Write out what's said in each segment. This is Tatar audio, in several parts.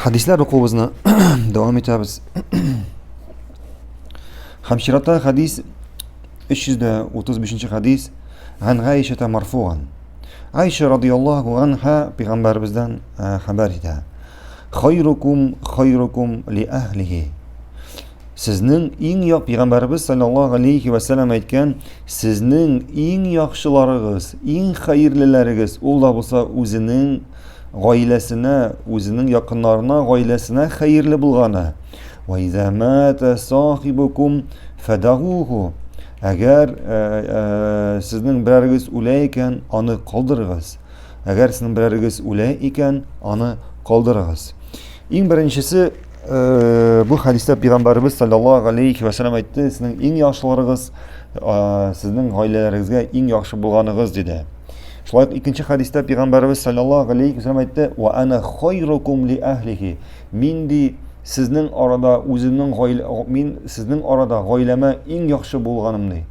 Hadisler okuyup devam etamiz. Hamşirata hadis 335 hadis an Aişe marfuan. Aişe radıyallahu anha peygamberimizden haber eder. Hayrukum li ahlihi. Sizning peygamberimiz sallallahu aleyhi ve sellem aytgan, sizning eng yaxshilarig'iz, eng xayrlilaringiz ul da bo'lsa o'zining oilasine, o'zining yaqinlarına, oilasine xayrli bo'lgani. Ve iza mata sahibukum fadahuhu. Agar sizning birarigiz o'lay ekan, uni qoldirig'iz. Agar sizning birarigiz o'lay ekan, uni qoldirig'iz. Eng birinchisi bu hadisda Peygamberimiz sallallahu aleyhi ve sellem aytdi, sizning eng yaxshilaringiz sizning oilalaringizga eng yaxshi bo'lganingiz dedi. Şulayq ikinci hadiste Peygamberimiz sallallahu aleyhi ve sellem aytdi, "Ve ana khayrukum li ahlihi." Min di sizning orada oilama eng yaxshi bo'lganimni.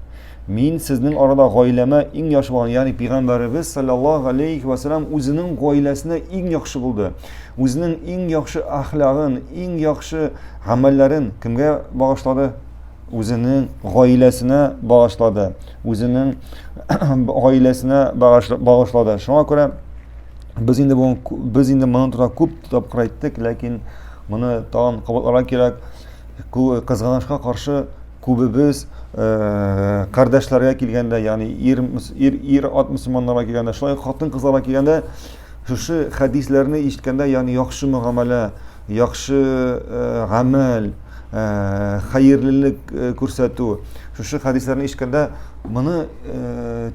Min sizning orada oilama eng yaxshi bo'lgan, ya'ni Peygamberimiz sallallahu aleyhi ve sellem o'zining oilasine eng yaxshi bo'ldi. O'zining eng yaxshi axloqin, eng yaxshi amallarin kimga bag'ishladi? O'zining oilasine bağışladı. O'zining oilasine bağışladı. Şuna göre biz endi buni to'g'ri ko'p topqir aytdik, lekin buni tag'in qabullar kerak. Qizg'anishga qarshi ko'pimiz qardoshlarga kelganda, ya'ni er ot musulmonlarga kelganda, shular xotin qizlarga kelganda shu hadislarni eshitganda, ya'ni yaxshi muomala, yaxshi amal, xayrlilik ko'rsatuv, shu hadislarni eshitganda buni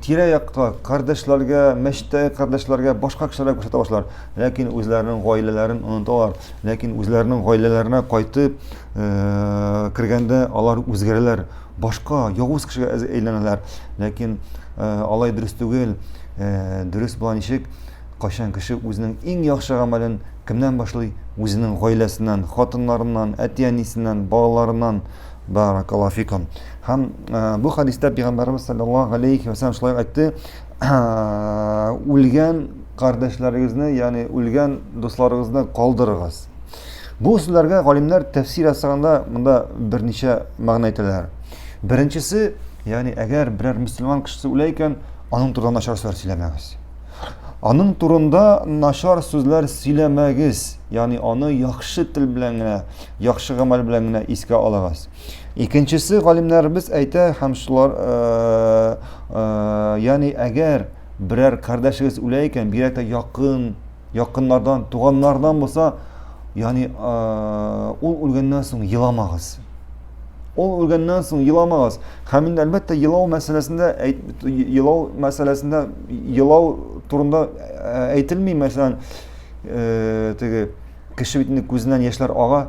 tira-yoqqa qardoshlarga, masjiddagi qardoshlarga, boshqa kishilarga ko'rsata boshlar. Lekin o'zlarining oilalarini unutadilar. Lekin o'zlarining oilalarına qaytib kirganda ular o'zgaralar, boshqa yovuz kishiga aylanadilar. Lekin Alloh durust tugul, durust bo'lgan eshik qachon kishi o'zining eng yaxshi amalini kimdan boshlaydi? O'zining oilasidan, xotinlaridan, atiyanisidan, bolalarından. Barakallahu fikum. Ham bu hadisda Peygamberimiz sallallahu aleyhi ve sellem şulay aytdi, o'lgan qardoshlarıngizni, ya'ni o'lgan do'stlaringizni qoldirig'iz. Bu so'zlarga olimlar tafsir asrida bunda bir necha ma'no aytadilar. Birinchisi, ya'ni agar biror musulmon kishi o'lay ekan, uning turida nashar so'zlar siylamagiz. Onun turunda naşar sözler silemegiz. Yani onu yaxshi til bilangina, yaxshi amal bilangina esga olag'iz. İkincisi, alimlerimiz ayta hamshular, yani agar biror qardoshingiz o'lay ekan, bir ayta yaqinlardan, tug'anlardan bo'lsa, yani u o'lgandan so'ng yilamag'iz. O o'lgandan so'ng yilamag'iz. Hamda albatta yilov turunda aytilmay, masalan, kishi bitini ko'zidan yoshlar og'a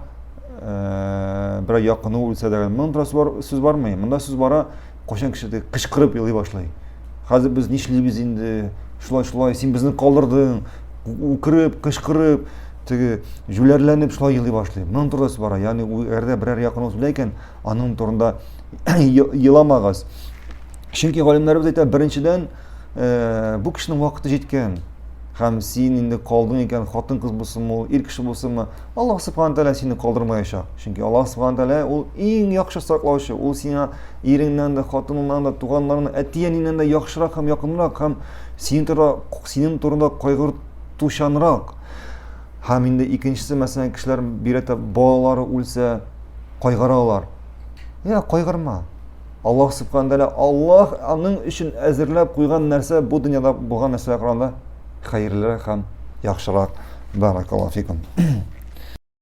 bir yaqini o'lsa degan. Bunda so'z bormi? Bunda so'z bora, qo'shan kishi qishqirib yig'lay boshlaydi. Hozir biz nishlaymiz endi, shulay sen bizni qoldirding, o'kirib, qishqirib, jularlanib shulay yig'lay boshlaydi. Bunda so'z bora, ya'ni u yerda biror yaqin o'lsa lekin uning turunda yilamag'iz. Chunki olimlarimiz aytadi, birinchidan bu kishining vaqti yetgan. Ham sen endi qolding ekan, xotin qiz bo'lsinmi, er kishi bo'lsinmi, Alloh subhanahu taolo seni qoldirmaydi. Chunki Alloh subhanahu taolo u eng yaxshi saqlovchi, u seni eringdan da, xotiningdan da, tug'anlaringdan, atiyaningdan da yaxshiroq ham yaqinroq, ham sening turida qayg'urtuvchanroq. Ham endi ikkinchisi, masalan, kishilar birata bolalari o'lsa qayg'urarlar. Ya qayg'urma. Alloh subhanahu taolo Alloh uning uchun azirlab qo'ygan narsa bu dunyoda bo'lgan narsalar qaraganda xayrliroq ham yaxshiroq. Barakallahu fikum.